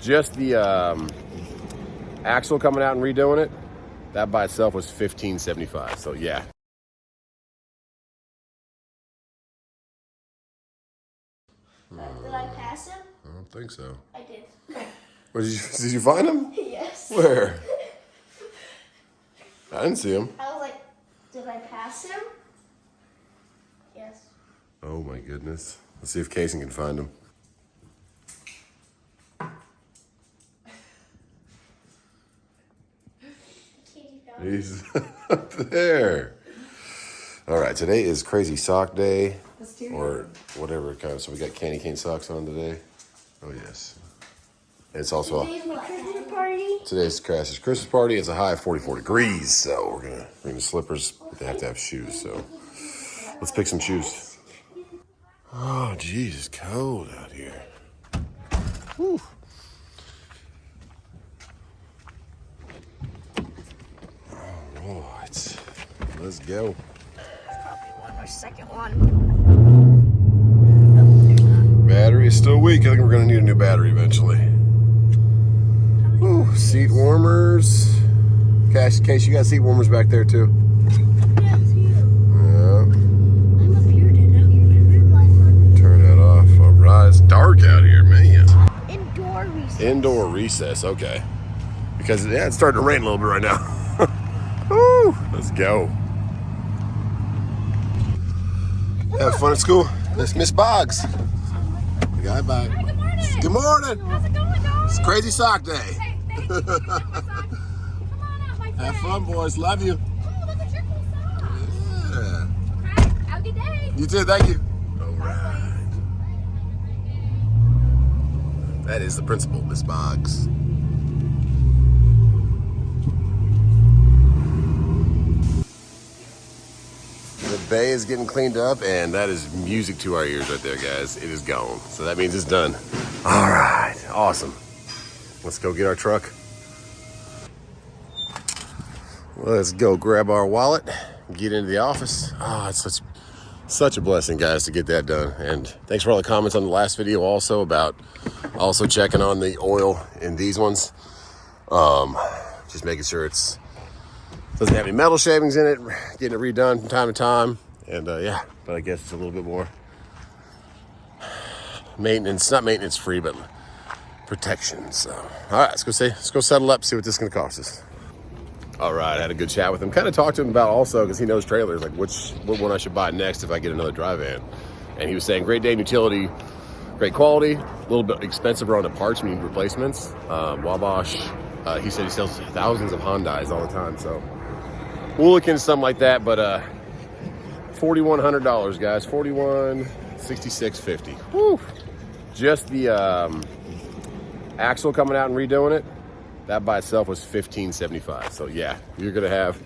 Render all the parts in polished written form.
Just the axle coming out and redoing it, that by itself was $15.75. So yeah. Did I pass him? I don't think so. I did. Where did you find him? Yes. Where? I didn't see him. I was like, did I pass him? Yes. Oh my goodness. Let's see if Casey can find him. He's up there. All right, today is Crazy Sock Day, or whatever kind of. So we got candy cane socks on today. Oh yes. And it's also Today's my Christmas party. Today's Crass's Christmas party. It's a high of 44 degrees, so we're gonna bring the slippers, but they have to have shoes. So let's pick some shoes. Oh, geez, it's cold out here. Whew. All right, let's go. Probably my second one. Battery is still weak. I think we're gonna need a new battery eventually. Ooh, seat warmers. Case, you got seat warmers back there too. Yes, you. Yeah. I'm up here, dude. Turn that off. All right, it's dark out here, man. Indoor recess. Indoor recess, okay. Because yeah, it's starting to rain a little bit right now. Woo, let's go. Have fun at school. That's Miss Boggs. Bye. Hi, good morning. Good morning. How's it going, guys? It's Crazy Sock Day. Hey, thank you. Come on out, my friend. Have fun, boys. Love you. Oh, look at your cool socks. Yeah. Okay, have a good day. You too, thank you. All right. That is the principal, Miss Boggs. The bay is getting cleaned up, and that is music to our ears right there, guys. It is gone. So that means it's done. All right, awesome. Let's go get our truck. Let's go grab our wallet, get into the office. Oh, it's such a blessing, guys, to get that done. And thanks for all the comments on the last video also about also checking on the oil in these ones. Just making sure it's doesn't have any metal shavings in it, getting it redone from time to time. And yeah, but I guess it's a little bit more maintenance, not maintenance free, but protection. So, all right, let's go settle up, see what this is gonna cost us. All right, I had a good chat with him. Kind of talked to him about also, because he knows trailers, like what one I should buy next if I get another dry van. And he was saying great day and utility, great quality, a little bit expensive on the parts when you need replacements. Wabash, he said he sells thousands of Hyundais all the time, so we'll look into something like that. But $4,100, guys, $4,166.50. Woo! Just the axle coming out and redoing it, that by itself was $15.75. So yeah, you're gonna have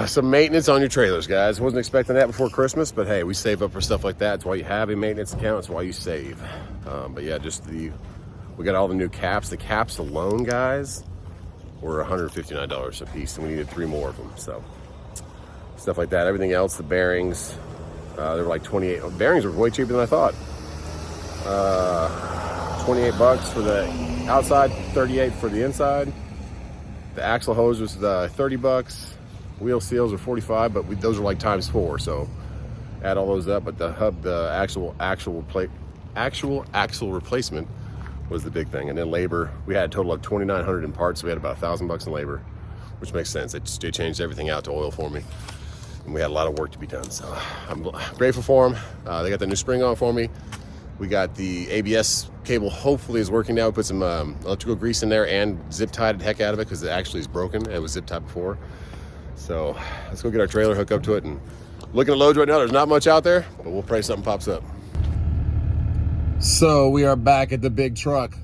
some maintenance on your trailers, guys. Wasn't expecting that before Christmas, but hey, we save up for stuff like that. That's why you have a maintenance account. That's why you save. But yeah, we got all the new caps. The caps alone, guys, were $159 a piece, and we needed 3 more of them. So stuff like that. Everything else, the bearings, they were like 28. Bearings were way cheaper than I thought. $28 for the outside, $38 for the inside. The axle hose was $30. Wheel seals are $45, but those are like ×4. So add all those up. But the hub, the actual axle replacement was the big thing. And then labor, we had a total of $2,900 in parts. So we had about $1,000 in labor, which makes sense. They changed everything out to oil for me, and we had a lot of work to be done. So I'm grateful for them. They got the new spring on for me. We got the ABS cable, hopefully is working now. We put some electrical grease in there and zip tied the heck out of it because it actually is broken. It was zip tied before. So let's go get our trailer, hook up to it, and looking at loads right now. There's not much out there, but we'll pray something pops up. So we are back at the big truck.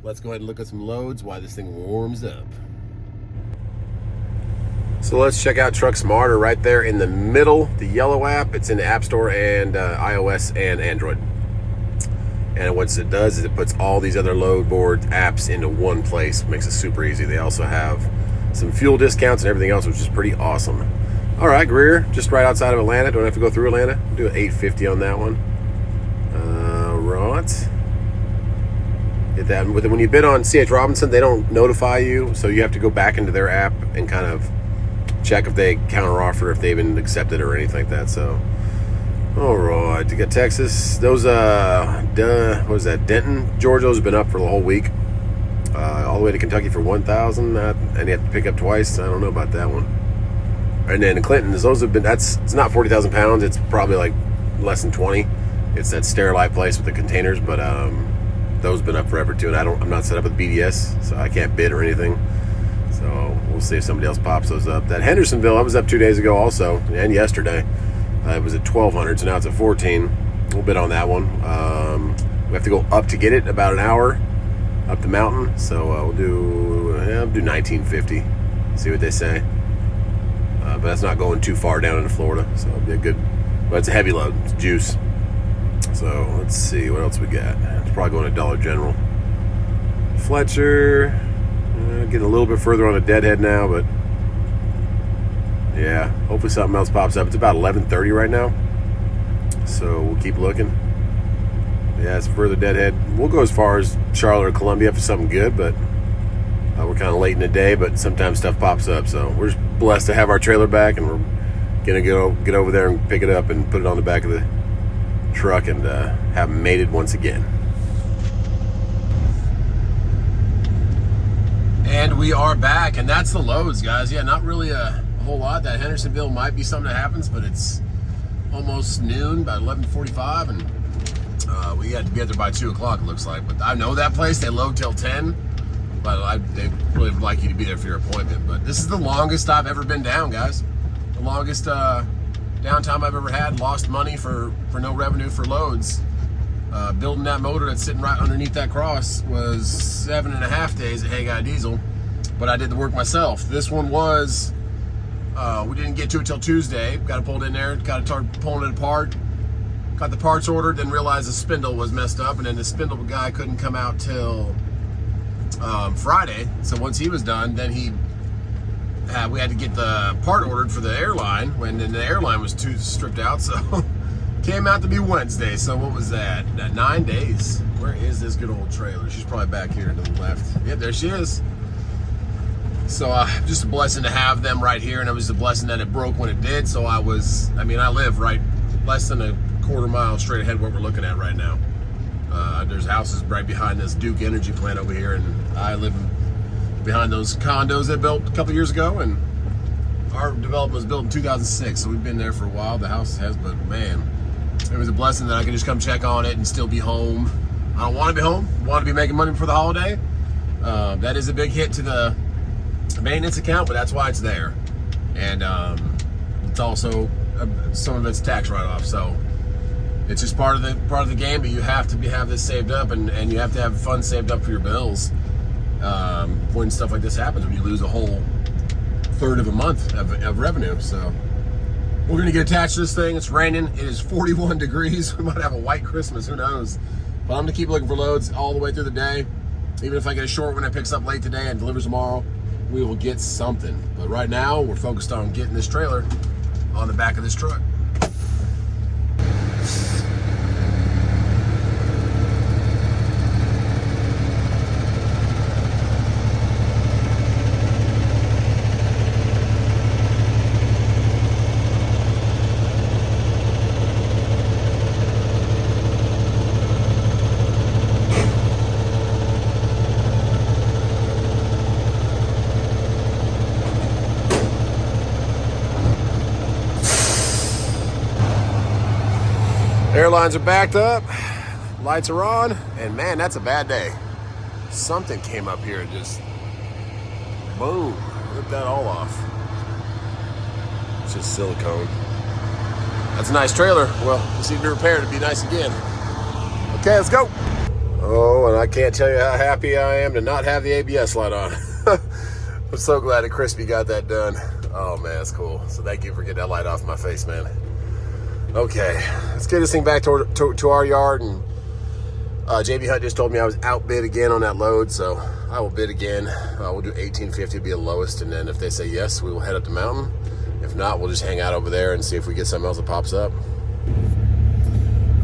Let's go ahead and look at some loads while this thing warms up. So let's check out Truck Smarter right there in the middle, the yellow app. It's in the App Store and iOS and Android. And what it does is it puts all these other load board apps into one place. Makes it super easy. They also have some fuel discounts and everything else, which is pretty awesome. All right, Greer, just right outside of Atlanta. Don't have to go through Atlanta. Do an $850 on that one. Right. Get that. When you bid on C.H. Robinson, they don't notify you, so you have to go back into their app and kind of check if they counteroffer, if they even accept it or anything like that. So, all right, you got Texas. Those, what was that? Denton, Georgia, has been up for the whole week. All the way to Kentucky for 1,000, and you have to pick up twice. I don't know about that one. And then Clinton, those have been. It's not 40,000 pounds. It's probably like less than 20. It's that Sterilite place with the containers, but those have been up forever too. And I'm not set up with BDS, so I can't bid or anything. So we'll see if somebody else pops those up. That Hendersonville, I was up 2 days ago also, and yesterday. It was at 1,200, so now it's at 14. We'll bid on that one. We have to go up to get it, about an hour up the mountain. So we'll do 1950. See what they say. But that's not going too far down into Florida, so it'll be a good. But it's a heavy load. It's juice. So let's see what else we got. It's probably going to Dollar General. Fletcher, getting a little bit further on a deadhead now, but yeah, hopefully something else pops up. It's about 11:30 right now, so we'll keep looking. Yeah, it's further deadhead. We'll go as far as Charlotte or Columbia for something good, but we're kind of late in the day, but sometimes stuff pops up. So we're just blessed to have our trailer back, and we're gonna get over there and pick it up and put it on the back of the truck and have them mated once again. And we are back, and that's the loads, guys. Yeah, not really a whole lot. That Hendersonville might be something that happens, but it's almost noon, about 11:45, and we had to be there by 2 o'clock, it looks like. But I know that place, they load till 10, but they really would like you to be there for your appointment. But this is the longest I've ever been down, guys. The longest downtime I've ever had. Lost money for no revenue for loads. Building that motor that's sitting right underneath that cross was 7.5 days at Hey Guy Diesel, but I did the work myself. This one was, we didn't get to it till Tuesday. Got it pulled in there, got to start pulling it apart. Got the parts ordered, then realized the spindle was messed up, and then the spindle guy couldn't come out till Friday. So once he was done, then we had to get the part ordered for the airline, when then the airline was too stripped out, so came out to be Wednesday. So what was that? 9 days. Where is this good old trailer? She's probably back here to the left. Yep, there she is. So just a blessing to have them right here, and it was a blessing that it broke when it did. So I live right less than a quarter mile straight ahead where we're looking at right now. There's houses right behind this Duke Energy plant over here, and I live behind those condos they built a couple years ago, and our development was built in 2006, so we've been there for a while. The house has, but man, it was a blessing that I could just come check on it and still be home. I don't want to be home. I want to be making money for the holiday. That is a big hit to the maintenance account, but that's why it's there. And it's also some of it's tax write-off, so it's just part of the game. But you have to have this saved up, and you have to have funds saved up for your bills when stuff like this happens, when you lose a whole third of a month of revenue. So we're gonna get attached to this thing. It's raining. It is 41 degrees. We might have a white Christmas, who knows. But I'm gonna keep looking for loads all the way through the day. Even if I get a short one that picks up late today and delivers tomorrow, we will get something. But right now, we're focused on getting this trailer on the back of this truck. Airlines are backed up, lights are on, and man, that's a bad day. Something came up here and just, boom, ripped that all off. It's just silicone. That's a nice trailer. Well, just need to repair it to be nice again. Okay, let's go. Oh, and I can't tell you how happy I am to not have the ABS light on. I'm so glad that Crispy got that done. Oh man, that's cool. So thank you for getting that light off my face, man. Okay, let's get this thing back to our yard. And JB Hunt just told me I was outbid again on that load, so I will bid again. We'll do 1850 be the lowest, and then if they say yes, we will head up the mountain. If not, we'll just hang out over there and see if we get something else that pops up.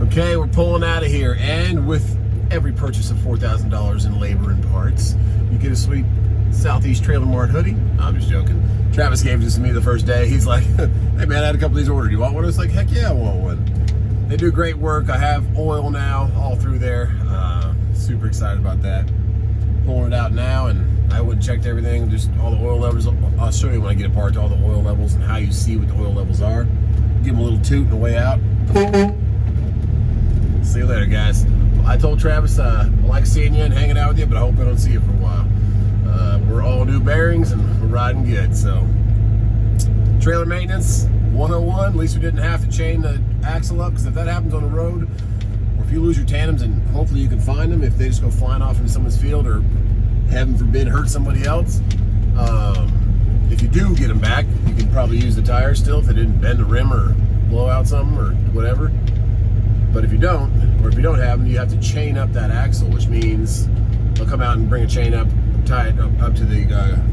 Okay, we're pulling out of here, and with every purchase of $4,000 in labor and parts, you get a sweet Southeast Trailer Mart hoodie. I'm just joking. Travis gave this to me the first day. He's like, hey man, I had a couple of these ordered. You want one? It's like, heck yeah, I want one. They do great work. I have oil now all through there. Super excited about that. Pulling it out now, and I went and checked everything, just all the oil levels. I'll show you when I get apart all the oil levels and how you see what the oil levels are. Give them a little toot on the way out. See you later, guys. I told Travis I like seeing you and hanging out with you, but I hope I don't see you for a while. We're all new bearings and we're riding good. So, trailer maintenance 101. At least we didn't have to chain the axle up, because if that happens on the road, or if you lose your tandems, and hopefully you can find them if they just go flying off into someone's field or, heaven forbid, hurt somebody else. If you do get them back, you can probably use the tires still if they didn't bend the rim or blow out something or whatever. But if you don't, or if you don't have them, you have to chain up that axle, which means they'll come out and bring a chain up, tie it up to the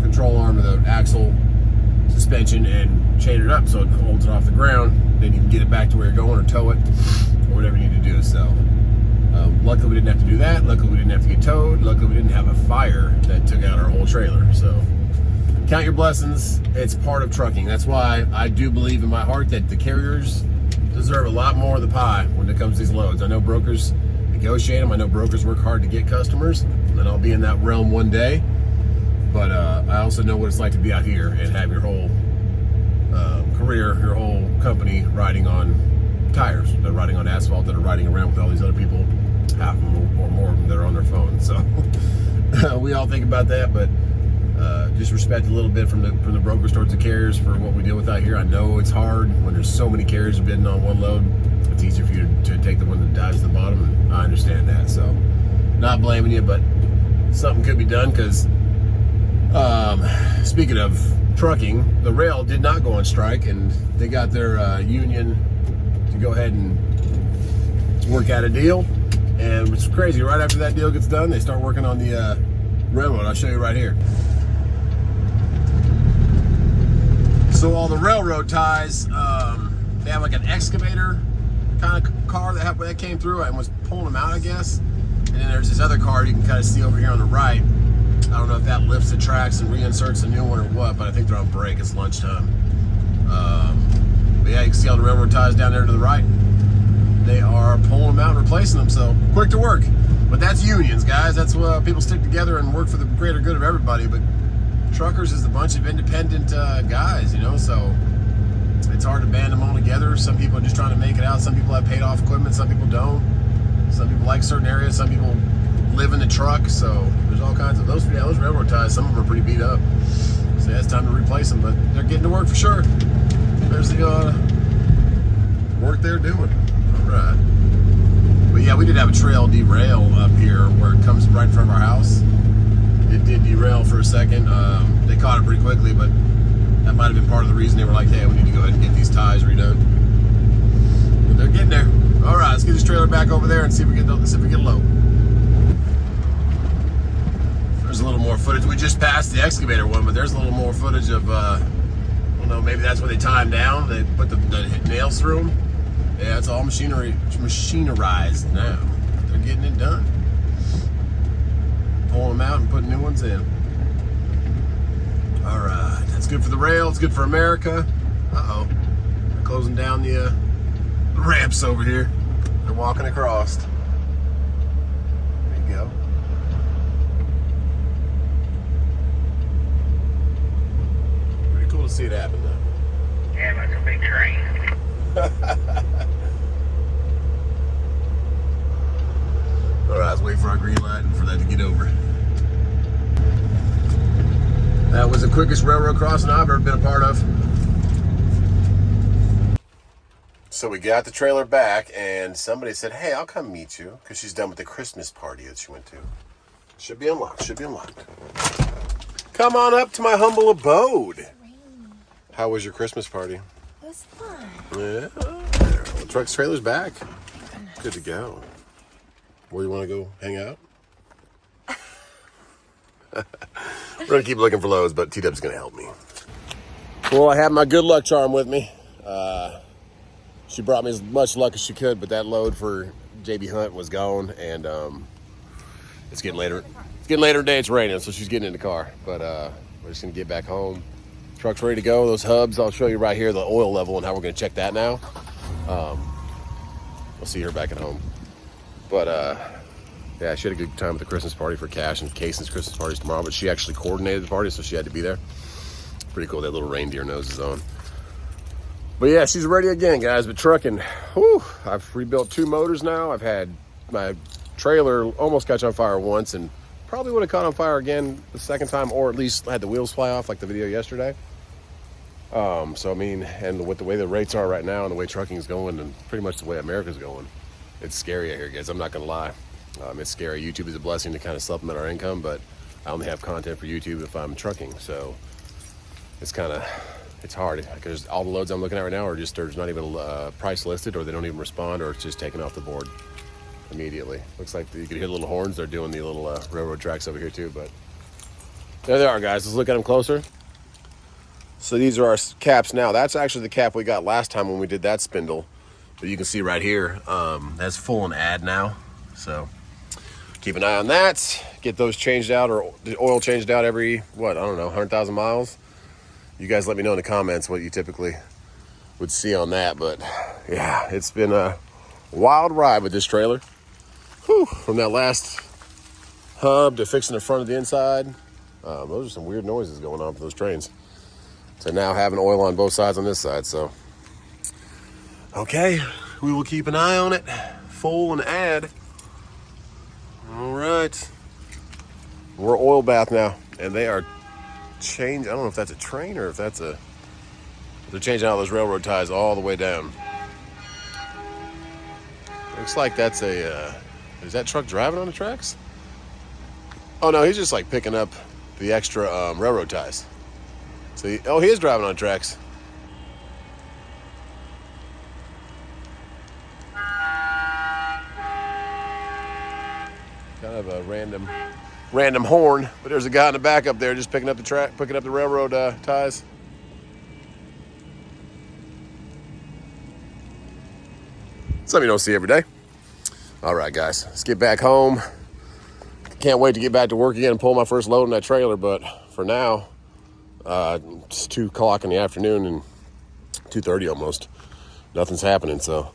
control arm of the axle suspension and chain it up so it holds it off the ground. Then you can get it back to where you're going, or tow it, or whatever you need to do. So luckily we didn't have to do that. Luckily we didn't have to get towed. Luckily we didn't have a fire that took out our whole trailer. So count your blessings. It's part of trucking. That's why I do believe in my heart that the carriers deserve a lot more of the pie when it comes to these loads. I know brokers negotiate them. I know brokers work hard to get customers, and I'll be in that realm one day. But I also know what it's like to be out here and have your whole career, your whole company riding on tires. They're riding on asphalt, that are riding around with all these other people, half of them or more of them that are on their phones. So we all think about that, but just respect a little bit from the brokers towards the carriers for what we deal with out here. I know it's hard when there's so many carriers bidding on one load. It's easier for you to take the one that dives to the bottom, and I understand that. So not blaming you, but something could be done, because speaking of trucking, the rail did not go on strike, and they got their union to go ahead and work out a deal. And it's crazy, right after that deal gets done, they start working on the railroad. I'll show you right here. So all the railroad ties, they have like an excavator kind of car that came through and was pulling them out, I guess. And then there's this other car you can kind of see over here on the right. I don't know if that lifts the tracks and reinserts a new one or what, but I think they're on break. It's lunchtime. But yeah, you can see all the railroad ties down there to the right. They are pulling them out and replacing them, so quick to work. But that's unions, guys. That's what people stick together and work for the greater good of everybody. But truckers is a bunch of independent guys, you know, so it's hard to band them all together. Some people are just trying to make it out. Some people have paid off equipment. Some people don't. Some people like certain areas. Some people live in the truck. So there's all kinds of those railroad ties. Some of them are pretty beat up. So yeah, it's time to replace them. But they're getting to work for sure. There's the work they're doing. All right. But yeah, we did have a trail derail up here where it comes right in front of our house. It did derail for a second. They caught it pretty quickly, but that might have been part of the reason they were like, hey, we need to go ahead and get these ties redone. But they're getting there. All right, let's get this trailer back over there and see if we get low. There's a little more footage. We just passed the excavator one, but there's a little more footage of, I don't know, maybe that's where they tie them down. They put the nails through them. Yeah, it's all machinerized now. They're getting it done. Pulling them out and putting new ones in. All right, that's good for the rail. It's good for America. Uh-oh, they're closing down the ramps over here. They're walking across. There you go. Pretty cool to see it happen, though. Yeah, that's a big train. All right, let's wait for our green light and for that to get over. That was the quickest railroad crossing I've ever been a part of. So we got the trailer back, and somebody said, hey, I'll come meet you, because she's done with the Christmas party that she went to. Should be unlocked, should be unlocked. Come on up to my humble abode. How was your Christmas party? It was fun. Yeah, the truck's trailer's back. Good to go. Where you want to go hang out? We're going to keep looking for loads, but T-Dub's going to help me. Well, I have my good luck charm with me. She brought me as much luck as she could, but that load for JB Hunt was gone, and It's getting later. It's getting later in the day. It's raining, so she's getting in the car. But we're just gonna get back home. Truck's ready to go. Those hubs, I'll show you right here the oil level and how we're gonna check that now. We'll see her back at home. But yeah, she had a good time at the Christmas party for Cash and Casey's Christmas party's tomorrow. But she actually coordinated the party, so she had to be there. Pretty cool. That little reindeer nose is on. But yeah, she's ready again, guys. But trucking, whew, I've rebuilt 2 motors now. I've had my trailer almost catch on fire once, and probably would have caught on fire again the second time, or at least had the wheels fly off like the video yesterday. So I mean, and with the way the rates are right now and the way trucking is going and pretty much the way America's going, it's scary out here, guys. I'm not gonna lie. It's scary. YouTube is a blessing to kind of supplement our income, but I only have content for YouTube if I'm trucking. So it's hard because all the loads I'm looking at right now are just, there's not even price listed, or they don't even respond, or it's just taken off the board immediately. Looks like you can hear the little horns. They're doing the little railroad tracks over here too, but there they are, guys. Let's look at them closer. So these are our caps now. That's actually the cap we got last time when we did that spindle. But you can see right here, that's full and add now. So keep an eye on that. Get those changed out, or the oil changed out every, what, I don't know, 100,000 miles. You guys let me know in the comments what you typically would see on that. But yeah, it's been a wild ride with this trailer. Whew, from that last hub to fixing the front of the inside. Those are some weird noises going on for those trains. To now having oil on both sides on this side. So, okay, we will keep an eye on it. Full and add. All right. We're oil bath now, and they are changed. I don't know if that's a train or if that's a, they're changing out those railroad ties all the way down. Looks like that's a, is that truck driving on the tracks? Oh no, he's just like picking up the extra railroad ties. So he is driving on tracks. Kind of a random horn, but there's a guy in the back up there just picking up the railroad ties. Something you don't see every day. All right, guys, let's get back home. Can't wait to get back to work again and pull my first load in that trailer, but for now, it's 2 o'clock in the afternoon and 2:30 almost. Nothing's happening, so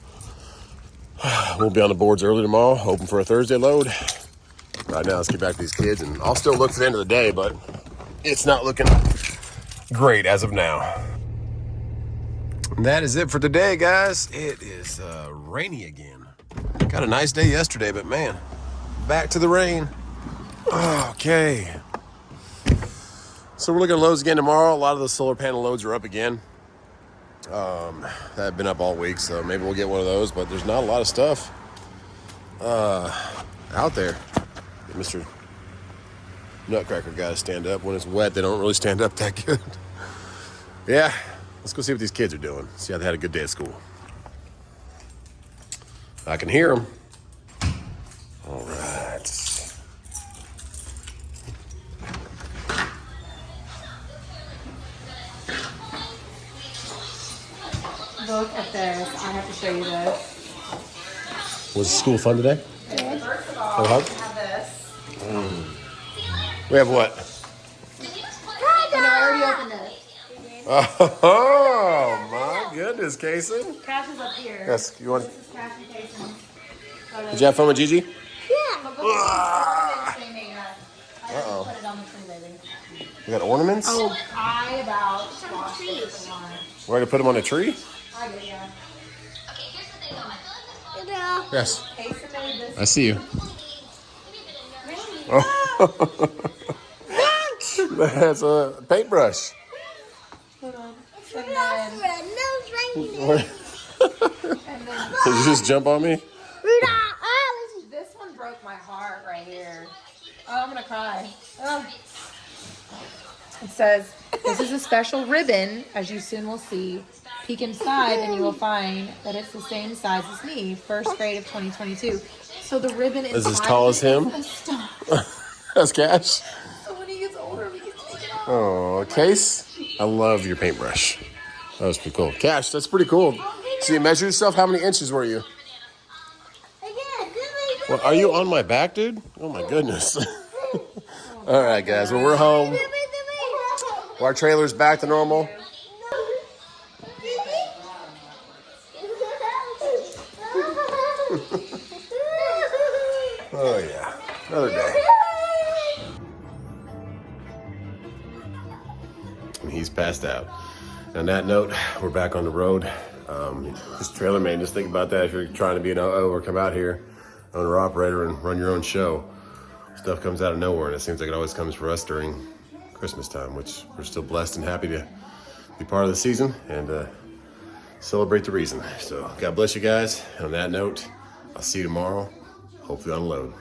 we'll be on the boards early tomorrow, hoping for a Thursday load. Right now, let's get back to these kids, and I'll still look for the end of the day, but it's not looking great as of now. And that is it for today, guys. It is rainy again. Got a nice day yesterday, but man, back to the rain. Okay. So we're looking at loads again tomorrow. A lot of the solar panel loads are up again. That have been up all week, so maybe we'll get one of those, but there's not a lot of stuff out there. Mr. Nutcracker got to stand up. When it's wet, they don't really stand up that good. Yeah, let's go see what these kids are doing. See how they had a good day at school. I can hear them. All right. Look at this. I have to show you this. Was school fun today? First of all, we have this. We have what? I already opened it. Oh my goodness, Casey. Cash is up here. Yes, you want? This is Cash and Casey. Did you have fun with Gigi? Yeah. I Uh-oh. put it on the tree, baby. You got ornaments? Oh, I about lost trees. it for one. We're going to put them on a tree? I did, yeah. Yes. Casey made this. I see you. That's a paintbrush. Hold on. It's And Rudolph's then, red-nosed reindeer. and then Did you just jump on me? Rudolph, oh, this one broke my heart right here. Oh, I'm gonna cry. Oh. It says, this is a special ribbon, as you soon will see. Peek inside and you will find that it's the same size as me, first grade of 2022. So the ribbon is as tall as him? a star. That's Cash. So when he gets older, we can take it off. Oh, Case, I love your paintbrush. That was pretty cool. Cash, that's pretty cool. So you measured yourself? How many inches were you? again, good Well, are you on my back, dude? Oh my goodness. All right, guys. Well, we're home. Our trailer's back to normal. Oh yeah, another day. And he's passed out. On that note, we're back on the road. Just trailer maintenance, think about that if you're trying to be an OO or come out here, owner operator, and run your own show. Stuff comes out of nowhere, and it seems like it always comes for us during Christmas time, which we're still blessed and happy to be part of the season and celebrate the reason. So God bless you guys. And on that note, I'll see you tomorrow, hopefully on load.